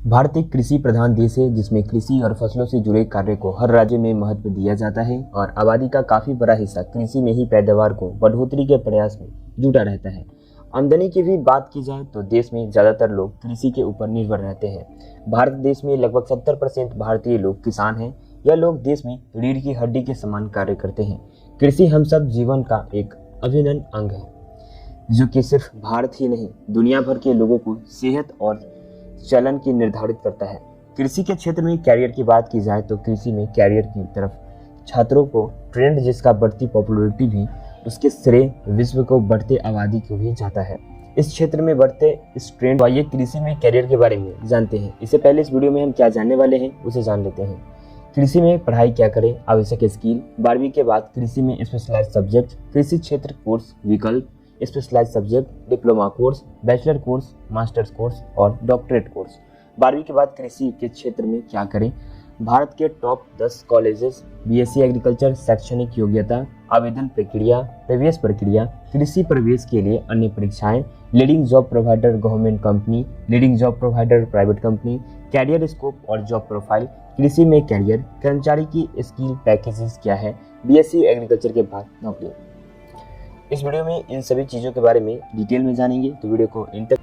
भारत एक कृषि प्रधान देश है जिसमें कृषि और फसलों से जुड़े कार्य को हर राज्य में महत्व दिया जाता है और आबादी का काफी बड़ा हिस्सा कृषि में ही पैदावार को बढ़ोतरी के प्रयास में जुटा रहता है। आमदनी की भी बात की जाए तो देश में ज्यादातर लोग कृषि के ऊपर निर्भर रहते हैं। भारत देश में लगभग 70% भारतीय लोग किसान हैं। यह लोग देश में रीढ़ की हड्डी के समान कार्य करते हैं। कृषि हम सब जीवन का एक अभिन्न अंग है जो कि सिर्फ भारत ही नहीं दुनिया भर के लोगों को सेहत और चलन की निर्धारित करता है। कृषि के क्षेत्र में कैरियर की बात की जाए तो कृषि में कैरियर की तरफ छात्रों को ट्रेंड जिसका बढ़ती पॉपुलैरिटी भी उसके श्रेय विश्व को बढ़ते आबादी को भी जाता है। इस क्षेत्र में बढ़ते इस ट्रेंड आइए कृषि में कैरियर के बारे में जानते हैं। इससे पहले इस वीडियो में हम क्या जानने वाले हैं उसे जान लेते हैं। कृषि में पढ़ाई क्या करें, आवश्यक स्किल, 12वीं के बाद कृषि में स्पेशलाइज सब्जेक्ट, कृषि क्षेत्र कोर्स विकल्प, specialise subject, diploma course, bachelor course, masters course और डॉक्टरेट कोर्स। 12वीं के बाद कृषि के क्षेत्र में क्या करें, भारत के टॉप 10 कॉलेजेस, बीएससी एग्रीकल्चर, शैक्षणिक योग्यता, आवेदन प्रक्रिया, प्रवेश प्रक्रिया, कृषि प्रवेश के लिए अन्य परीक्षाएं, leading job provider government company, leading job provider private company, career scope और जॉब प्रोफाइल, कृषि में कैरियर, कर्मचारी की स्किल पैकेजेस क्या है, बीएससी एग्रीकल्चर के बाद नौकरी। इस वीडियो में इन सभी चीज़ों के बारे में डिटेल में जानेंगे तो वीडियो को इन तक।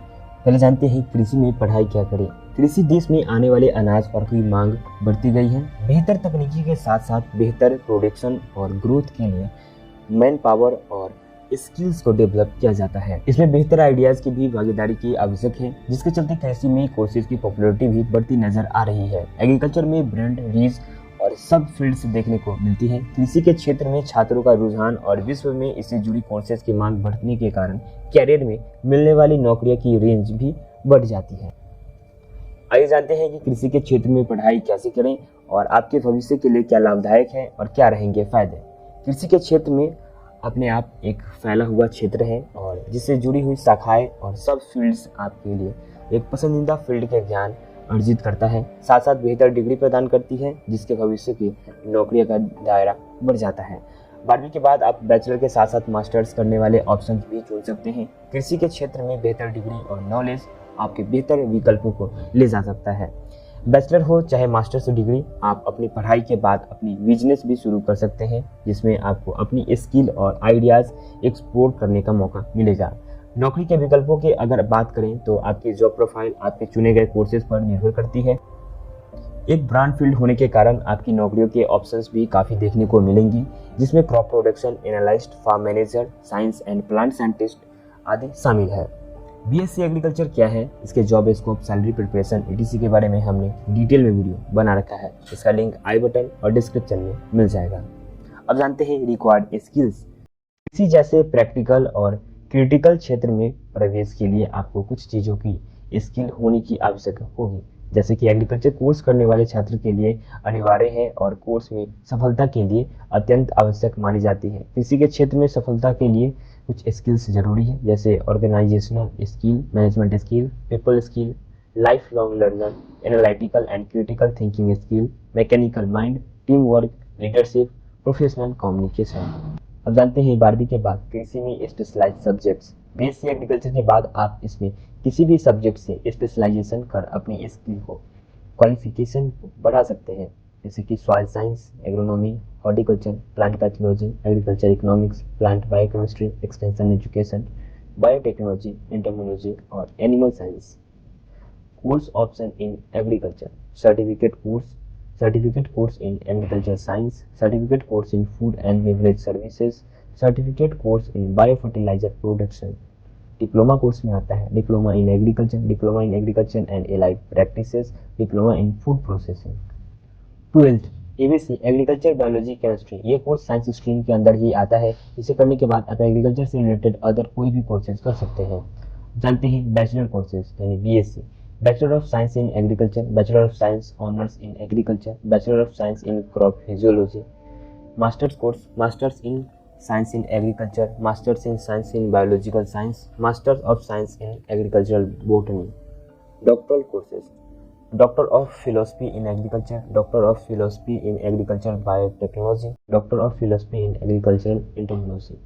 पहले जानते हैं कृषि में पढ़ाई क्या करें। कृषि देश में आने वाले अनाज और की मांग बढ़ती गई है। बेहतर तकनीकी के साथ साथ बेहतर प्रोडक्शन और ग्रोथ के लिए मैन पावर और स्किल्स को डेवलप किया जाता है। इसमें बेहतर आइडियाज की भी भागीदारी की आवश्यक है जिसके चलते कृषि में कोर्सेज की पॉपुलैरिटी भी बढ़ती नजर आ रही है। एग्रीकल्चर में ब्रांड रीच और सब फील्ड्स देखने को मिलती है। कृषि के क्षेत्र में छात्रों का रुझान और विश्व में इससे जुड़ी कोर्सेज की मांग बढ़ने के कारण कैरियर में मिलने वाली नौकरियों की रेंज भी बढ़ जाती है। आइए जानते हैं कि कृषि के क्षेत्र में पढ़ाई कैसे करें और आपके भविष्य के लिए क्या लाभदायक है और क्या रहेंगे फायदे। कृषि के क्षेत्र में अपने आप एक फैला हुआ क्षेत्र है और जिससे जुड़ी हुई शाखाएं और सब फील्ड्स आपके लिए एक पसंदीदा फील्ड के ज्ञान अर्जित करता है। साथ साथ बेहतर डिग्री प्रदान करती है जिसके भविष्य की नौकरियों का दायरा बढ़ जाता है। 12वीं के बाद आप बैचलर के साथ साथ मास्टर्स करने वाले ऑप्शन भी चुन सकते हैं। कृषि के क्षेत्र में बेहतर डिग्री और नॉलेज आपके बेहतर विकल्पों को ले जा सकता है। बैचलर हो चाहे मास्टर्स डिग्री, आप अपनी पढ़ाई के बाद अपनी बिजनेस भी शुरू कर सकते हैं जिसमें आपको अपनी स्किल और आइडियाज़ एक्सप्लोर करने का मौका मिलेगा। नौकरी के विकल्पों की अगर बात करें तो आपकी जॉब प्रोफाइल आपके चुने गए कोर्सेज पर निर्भर करती है। एक ब्रांड फील्ड होने के कारण आपकी नौकरियों के ऑप्शंस भी काफ़ी देखने को मिलेंगी जिसमें crop production analyst, farm manager, science and plant scientist आदि शामिल है। बीएससी एग्रीकल्चर क्या है, इसके job scope, salary preparation etc के बारे में हमने डिटेल में वीडियो बना रखा है। इसका लिंक आई बटन और डिस्क्रिप्शन में मिल जाएगा। अब जानते हैं रिक्वायर्ड स्किल्स। कृषि जैसे प्रैक्टिकल और क्रिटिकल क्षेत्र में प्रवेश के लिए आपको कुछ चीज़ों की स्किल होने की आवश्यकता होगी जैसे कि एग्रीकल्चर कोर्स करने वाले छात्र के लिए अनिवार्य है और कोर्स में सफलता के लिए अत्यंत आवश्यक मानी जाती है। कृषि के क्षेत्र में सफलता के लिए कुछ स्किल्स जरूरी है जैसे organisational skill, management skill, people skill, life long learner, analytical and critical thinking skill, mechanical mind, team work, leadership, professional communication. अब जानते हैं 12वीं के बाद कृषि में स्पेशलाइज सब्जेक्ट्स। बीएससी एग्रीकल्चर के बाद आप इसमें किसी भी सब्जेक्ट से स्पेशलाइजेशन कर अपनी स्किल को क्वालिफिकेशन बढ़ा सकते हैं जैसे कि soil science, agronomy, horticulture, plant pathology, agriculture economics, plant biochemistry, extension education, biotechnology, entomology और animal science. Course option in agriculture, certificate course in agriculture science, certificate course in food and beverage services, certificate course in biofertilizer production। Diploma course में आता है diploma in agriculture, diploma in agriculture and allied practices, diploma in food processing. 12th ABC agriculture biology chemistry, ये course science stream के अंदर ही आता है। इसे करने के बाद आप एग्रीकल्चर से रिलेटेड अदर कोई भी कोर्सेज कर सकते हैं। जानते हैं बैचलर कोर्सेज यानी BSc, Bachelor of Science in Agriculture, Bachelor of Science Honors in Agriculture, Bachelor of Science in Crop Physiology, Master's course, Masters in Science in Agriculture, Masters in Science in Biological Science, Masters of Science in Agricultural Botany, Doctoral courses, Doctor of Philosophy in Agriculture, Doctor of Philosophy in Agricultural Biotechnology, Doctor of Philosophy in Agricultural Entomology।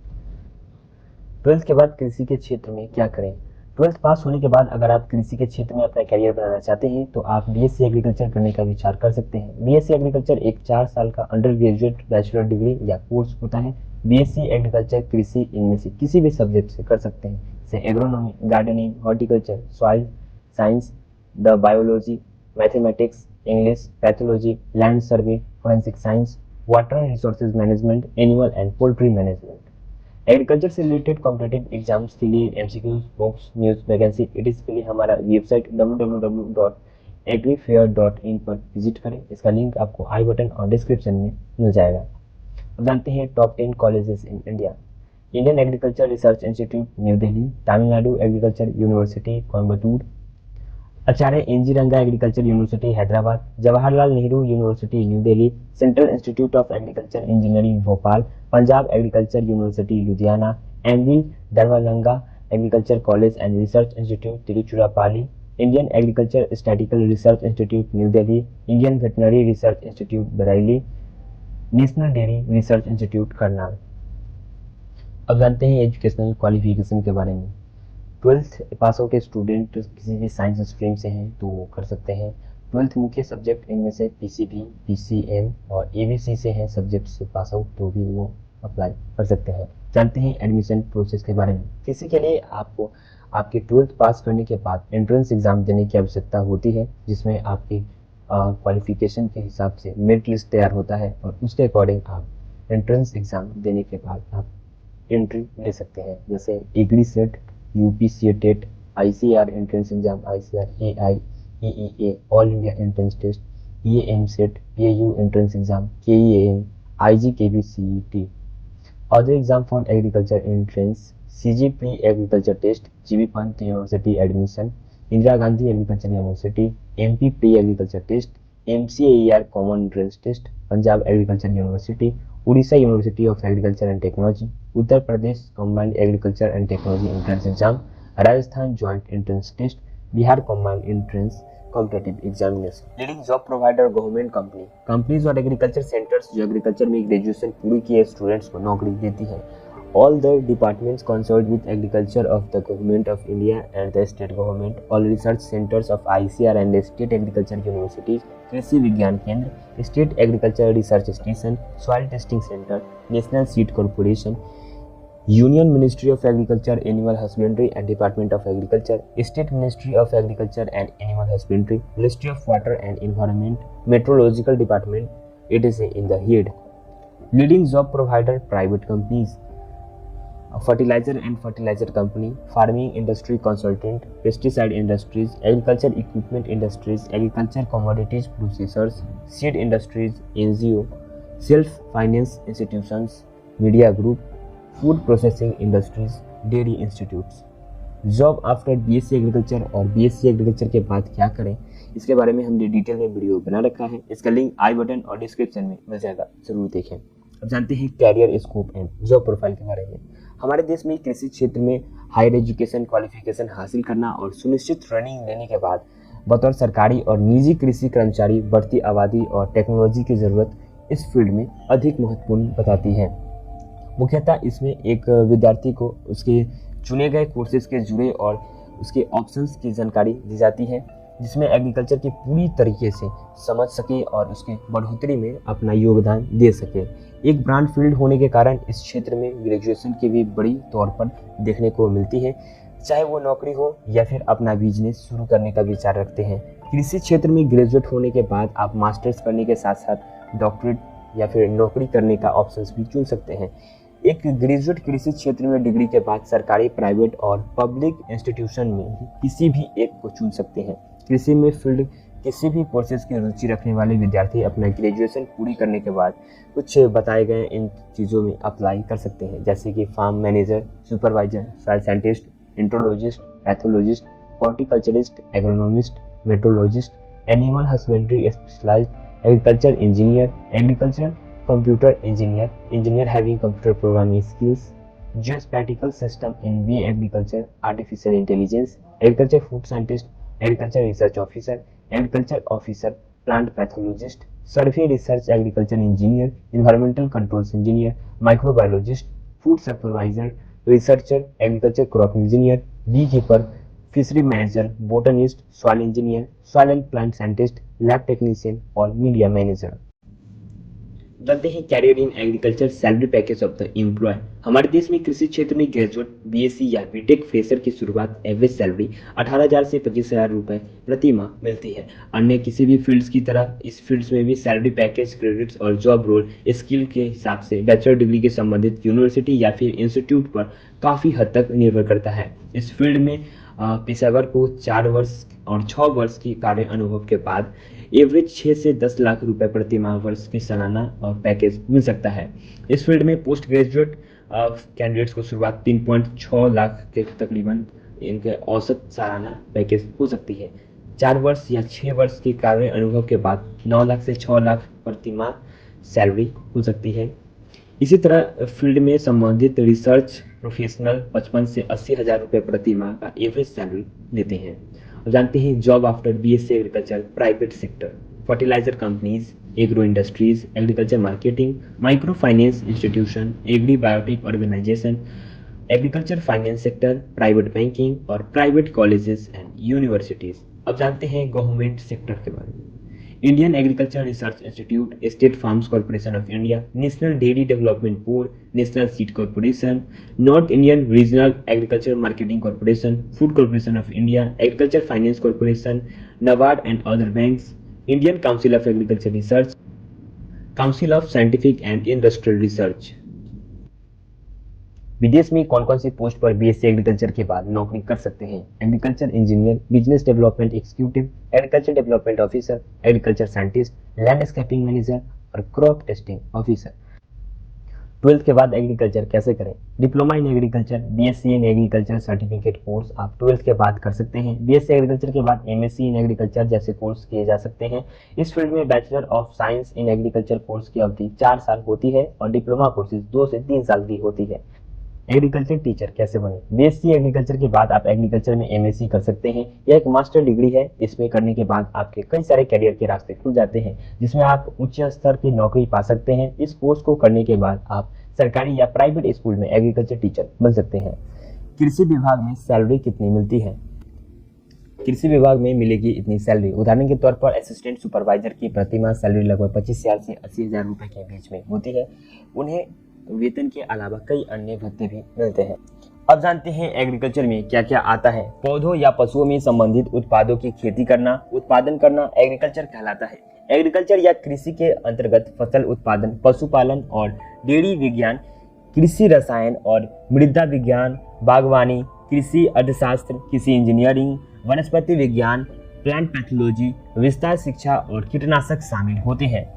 12th के बाद कृषि के क्षेत्र में क्या करें। Twelfth pass होने के बाद अगर आप कृषि के क्षेत्र में अपना करियर बनाना चाहते हैं तो आप बीएससी एग्रीकल्चर करने का विचार कर सकते हैं। बीएससी एग्रीकल्चर एक 4 साल का अंडर ग्रेजुएट बैचलर डिग्री या कोर्स होता है। बीएससी एग्रीकल्चर कृषि इनमें से किसी भी सब्जेक्ट से कर सकते हैं, जैसे agronomy, gardening, horticulture, soil science, the biology, mathematics, English, pathology, land survey, forensic science, water resources management, animal and poultry management. Agriculture से रिलेटेड कॉम्पिटेटिव एग्जाम्स के लिए एमसीक्यूज, बुक्स, न्यूज, वैकेंसी इटीज के लिए हमारा वेबसाइट www.agrifair.in पर visit करें। इसका link आपको आई बटन और डिस्क्रिप्शन में मिल जाएगा। अब जानते हैं top 10 colleges in India. Indian agriculture research institute new Delhi, Tamil Nadu agriculture university Coimbatore, Acharya NG Ranga agriculture university Hyderabad, Jawaharlal Nehru university new Delhi, central institute of agriculture engineering Bhopal, Punjab agriculture university Ludhiana, MV Darbhanga agriculture college and research institute Tiruchirappalli, Indian agriculture statistical research institute new Delhi, Indian veterinary research institute Bareilly, national dairy research institute Karnal. अब जानते हैं educational qualification के बारे में। Twelfth pass out के student किसी भी science stream से हैं तो वो कर सकते हैं। ट्वेल्थ मुख्य सब्जेक्ट इनमें से पीसीबी, पीसीएम और एबीसी से हैं सब्जेक्ट से पास आउट तो भी वो अप्लाई कर सकते हैं। जानते हैं एडमिशन प्रोसेस के बारे में। किसी के लिए आपको आपके ट्वेल्थ पास करने के बाद एंट्रेंस एग्जाम देने की आवश्यकता होती है, जिसमें आपकी क्वालिफिकेशन के हिसाब से मेरिट लिस्ट तैयार होता है और उसके अकॉर्डिंग आप एंट्रेंस एग्जाम देने के बाद आप एंट्री ले सकते हैं। जैसे agri set, UPC TET, ICR entrance exam, ICR, AI, EEA all India entrance test, EM set, PAU entrance exam, KEM, IGKBCET, other exam for agriculture entrance, CGP agriculture test, GB Pant university admission, Indira Gandhi agriculture university, MP pre agriculture test, MCAER common entrance test, Punjab agriculture university, Orissa university of agriculture and technology, Uttar Pradesh combined agriculture and technology entrance exam, Rajasthan joint entrance test, Bihar combined entrance competitive examination. Leading job provider government companies और agriculture centres जो agriculture में graduation पूरी किए students को नौकरी देती है। All the departments concerned with agriculture of the Government of India and the state government, all research centers of ICR and state agriculture universities, Krishi Vigyan Kendra, state agriculture research station, soil testing centre, national seed corporation, union ministry of agriculture, animal husbandry and department of agriculture, state ministry of agriculture and animal husbandry, ministry of water and environment, meteorological department, it is in the head. Leading job provider private companies, fertilizer and fertilizer company, farming industry consultant, pesticide industries, agriculture equipment industries, agriculture commodities processors, seed industries, NGO, self finance institutions, media group, food processing industries, dairy institutes। Job after BSc agriculture और BSc agriculture के बाद क्या करें, इसके बारे में हमने detail में वीडियो बना रखा है। इसका लिंक आई बटन और डिस्क्रिप्शन में मिल जाएगा, जरूर देखें। अब जानते हैं career scope and job profile के बारे में। हमारे देश में कृषि क्षेत्र में हायर एजुकेशन क्वालिफिकेशन हासिल करना और सुनिश्चित ट्रेनिंग लेने के बाद बतौर सरकारी और निजी कृषि कर्मचारी बढ़ती आबादी और टेक्नोलॉजी की ज़रूरत इस फील्ड में अधिक महत्वपूर्ण बताती है। मुख्यतः इसमें एक विद्यार्थी को उसके चुने गए कोर्सेज के जुड़े और उसके ऑप्शंस की जानकारी दी जाती है, जिसमें एग्रीकल्चर की पूरी तरीके से समझ सके और उसके बढ़ोतरी में अपना योगदान दे सके। एक ब्रांड फील्ड होने के कारण इस क्षेत्र में ग्रेजुएशन की भी बड़ी तौर पर देखने को मिलती है, चाहे वो नौकरी हो या फिर अपना बिजनेस शुरू करने का विचार रखते हैं। कृषि क्षेत्र में ग्रेजुएट होने के बाद आप मास्टर्स करने के साथ साथ डॉक्टरेट या फिर नौकरी करने का ऑप्शंस भी चुन सकते हैं। एक ग्रेजुएट कृषि क्षेत्र में डिग्री के बाद सरकारी, प्राइवेट और पब्लिक इंस्टीट्यूशन में किसी भी एक को चुन सकते हैं। कृषि में फील्ड किसी भी प्रोसेस की रुचि रखने वाले विद्यार्थी अपना ग्रेजुएशन पूरी करने के बाद कुछ बताए गए इन चीज़ों में अप्लाई कर सकते हैं, जैसे कि farm manager, supervisor, soil scientist, entomologist, pathologist, horticulturist, agronomist, metrologist, animal husbandry specialised, agriculture engineer, agriculture computer engineer, engineer having computer programming skills, geospatial system in we agriculture, artificial intelligence, agriculture food scientist, agriculture research officer, agriculture officer, plant pathologist, survey research agriculture engineer, environmental controls engineer, microbiologist, food supervisor, researcher, agriculture crop engineer, bee keeper, fishery manager, botanist, soil engineer, soil and plant scientist, lab technician और media manager. जानते हैं career in agriculture salary package of the employ. हमारे देश में कृषि क्षेत्र में graduate, BSc या बीटेक फ्रेशर की शुरुआत एवरेज सैलरी 18,000 से 25,000 रुपए प्रति माह मिलती है। अन्य किसी भी फील्ड्स की तरह इस फील्ड्स में भी सैलरी पैकेज, क्रेडिट्स और जॉब रोल स्किल के हिसाब से बैचलर डिग्री के संबंधित यूनिवर्सिटी या फिर इंस्टीट्यूट पर काफ़ी हद तक निर्भर करता है। इस फील्ड में पेशेवर को 4 वर्ष और 6 वर्ष की कार्य अनुभव के बाद एवरेज 6 से 10 लाख रुपए प्रति माह वर्ष की सालाना पैकेज मिल सकता है। इस फील्ड में पोस्ट ग्रेजुएट कैंडिडेट्स को शुरुआत 3.6 लाख के तकरीबन इनके औसत सालाना पैकेज हो सकती है। 4 वर्ष या 6 वर्ष की कार्य अनुभव के बाद 9 लाख से 6 लाख प्रति माह सैलरी हो सकती है। इसी तरह फील्ड में संबंधित रिसर्च प्रोफेशनल 55 से 80,000 रुपये प्रति माह का एवरेज सैलरी लेते हैं। और जानते हैं job after BSc agriculture, private sector, fertiliser companies, agro industries, agriculture marketing, micro finance institution, agri biotech organisation, agriculture finance sector, private banking और प्राइवेट कॉलेजेस एंड यूनिवर्सिटीज। अब जानते हैं गवर्नमेंट सेक्टर के बारे में। Indian agriculture research institute, state farms corporation of India, national dairy development board, national seed corporation, north Indian regional agriculture marketing corporation, food corporation of India, agriculture finance corporation, NABARD and other banks, Indian council of agriculture research, council of scientific and industrial research. विदेश में कौन कौन सी post पर BSc agriculture के बाद नौकरी कर सकते हैं? Agriculture engineer, business development executive, agriculture development officer, agriculture scientist, landscaping manager और क्रॉप टेस्टिंग ऑफिसर। 12th के बाद एग्रीकल्चर कैसे करें? Diploma in agriculture, BSc in agriculture certificate course आप 12th के बाद कर सकते हैं। बीएससी एग्रीकल्चर के बाद एमएससी इन एग्रीकल्चर जैसे कोर्स किए जा सकते हैं। इस फील्ड में bachelor of science in agriculture course की अवधि 4 साल होती है और डिप्लोमा कोर्सेज 2 से 3 साल की होती है। एग्रीकल्चर टीचर कैसे बने? बीएससी एग्रीकल्चर के बाद आप एग्रीकल्चर में एमएससी कर सकते हैं। यह एक मास्टर डिग्री है। इसमें करने के बाद आपके कई सारे करियर के रास्ते खुल जाते हैं, जिसमें आप उच्च स्तर की नौकरी पा सकते हैं। इस कोर्स को करने के बाद आप सरकारी या प्राइवेट स्कूल में एग्रीकल्चर टीचर बन सकते हैं। कृषि विभाग में सैलरी कितनी मिलती है? कृषि विभाग में मिलेगी इतनी सैलरी। उदाहरण के तौर पर असिस्टेंट सुपरवाइजर की प्रति माह सैलरी लगभग 25,000 से 80,000 रुपए के बीच में होती है। उन्हें वेतन के अलावा कई अन्य भत्ते भी मिलते हैं। अब जानते हैं एग्रीकल्चर में क्या क्या आता है। पौधों या पशुओं में संबंधित उत्पादों की खेती करना, उत्पादन करना एग्रीकल्चर कहलाता है। एग्रीकल्चर या कृषि के अंतर्गत फसल उत्पादन, पशुपालन और डेयरी विज्ञान, कृषि रसायन और मृदा विज्ञान, बागवानी, कृषि अर्थशास्त्र, कृषि इंजीनियरिंग, वनस्पति विज्ञान, प्लांट पैथोलॉजी, विस्तार शिक्षा और कीटनाशक शामिल होते हैं।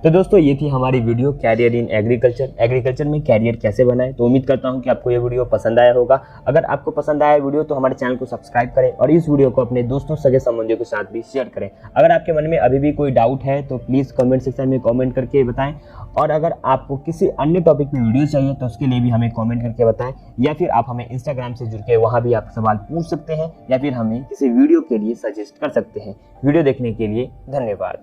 तो दोस्तों ये थी हमारी video career in agriculture. Agriculture में कैरियर कैसे बनाएं। तो उम्मीद करता हूं कि आपको ये वीडियो पसंद आया होगा। अगर आपको पसंद आया वीडियो तो हमारे चैनल को सब्सक्राइब करें और इस वीडियो को अपने दोस्तों, सगे संबंधियों के साथ भी शेयर करें। अगर आपके मन में अभी भी कोई डाउट है तो प्लीज़ कमेंट सेक्शन में कमेंट करके बताएं। और अगर आपको किसी अन्य टॉपिक पर वीडियो चाहिए तो उसके लिए भी हमें कमेंट करके बताएं, या फिर आप हमें इंस्टाग्राम से जुड़ के वहाँ भी आप सवाल पूछ सकते हैं, या फिर हमें किसी वीडियो के लिए सजेस्ट कर सकते हैं। वीडियो देखने के लिए धन्यवाद।